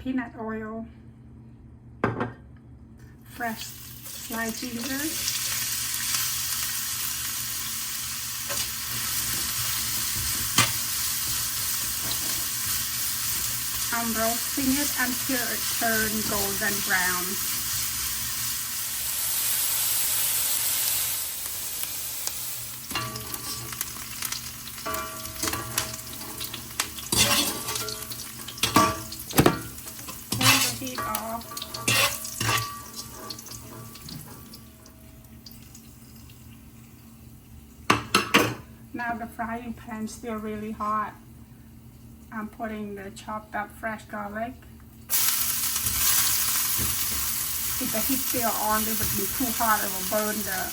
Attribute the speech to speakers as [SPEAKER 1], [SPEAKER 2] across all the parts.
[SPEAKER 1] peanut oil, fresh sliced ginger, I'm roasting it until it turns golden brown. Turn the heat off. Now the frying pan is still really hot. I'm putting the chopped up fresh garlic. If the heat's still on, it would be too hot, it will burn the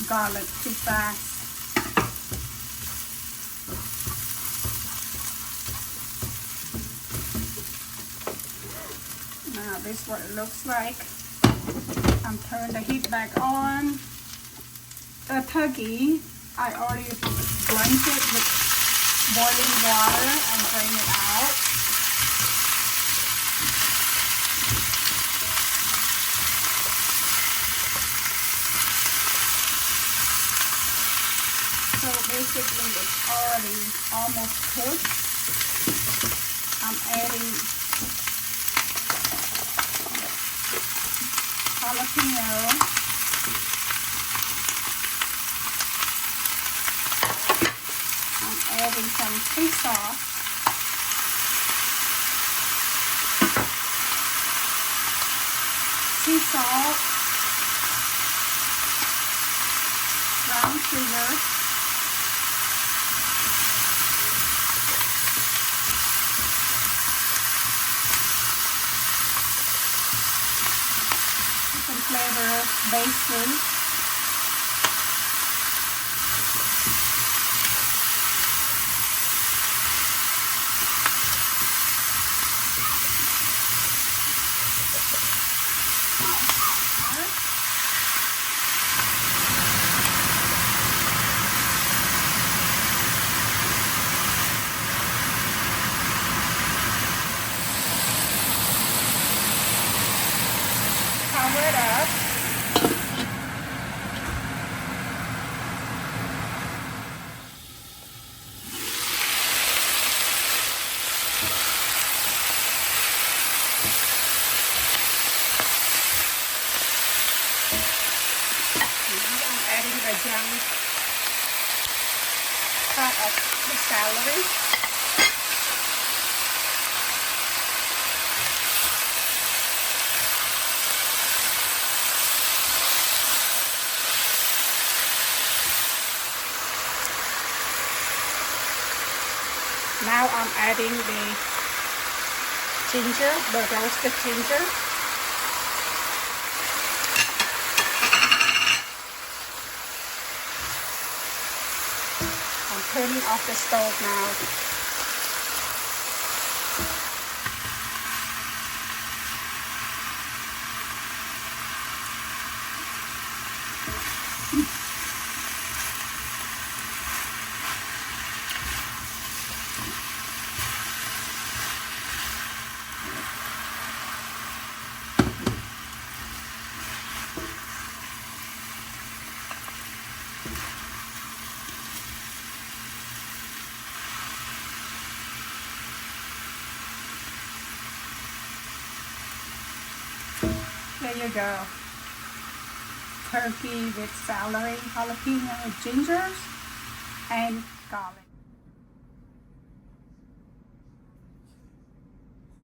[SPEAKER 1] garlic too fast. Now this is what it looks like. I'm turning the heat back on. The turkey, I already blanched it with boiling water and drain it out. So basically it's already almost cooked. I'm adding jalapeno. Adding some sea sauce, sea salt, brown sugar, some flavor bases. Cover it up. Now I'm adding the young cut of the celery. Now I'm adding the ginger, the roasted ginger. I'm turning off the stove now. There you go. Turkey with celery, jalapeno, gingers, and garlic.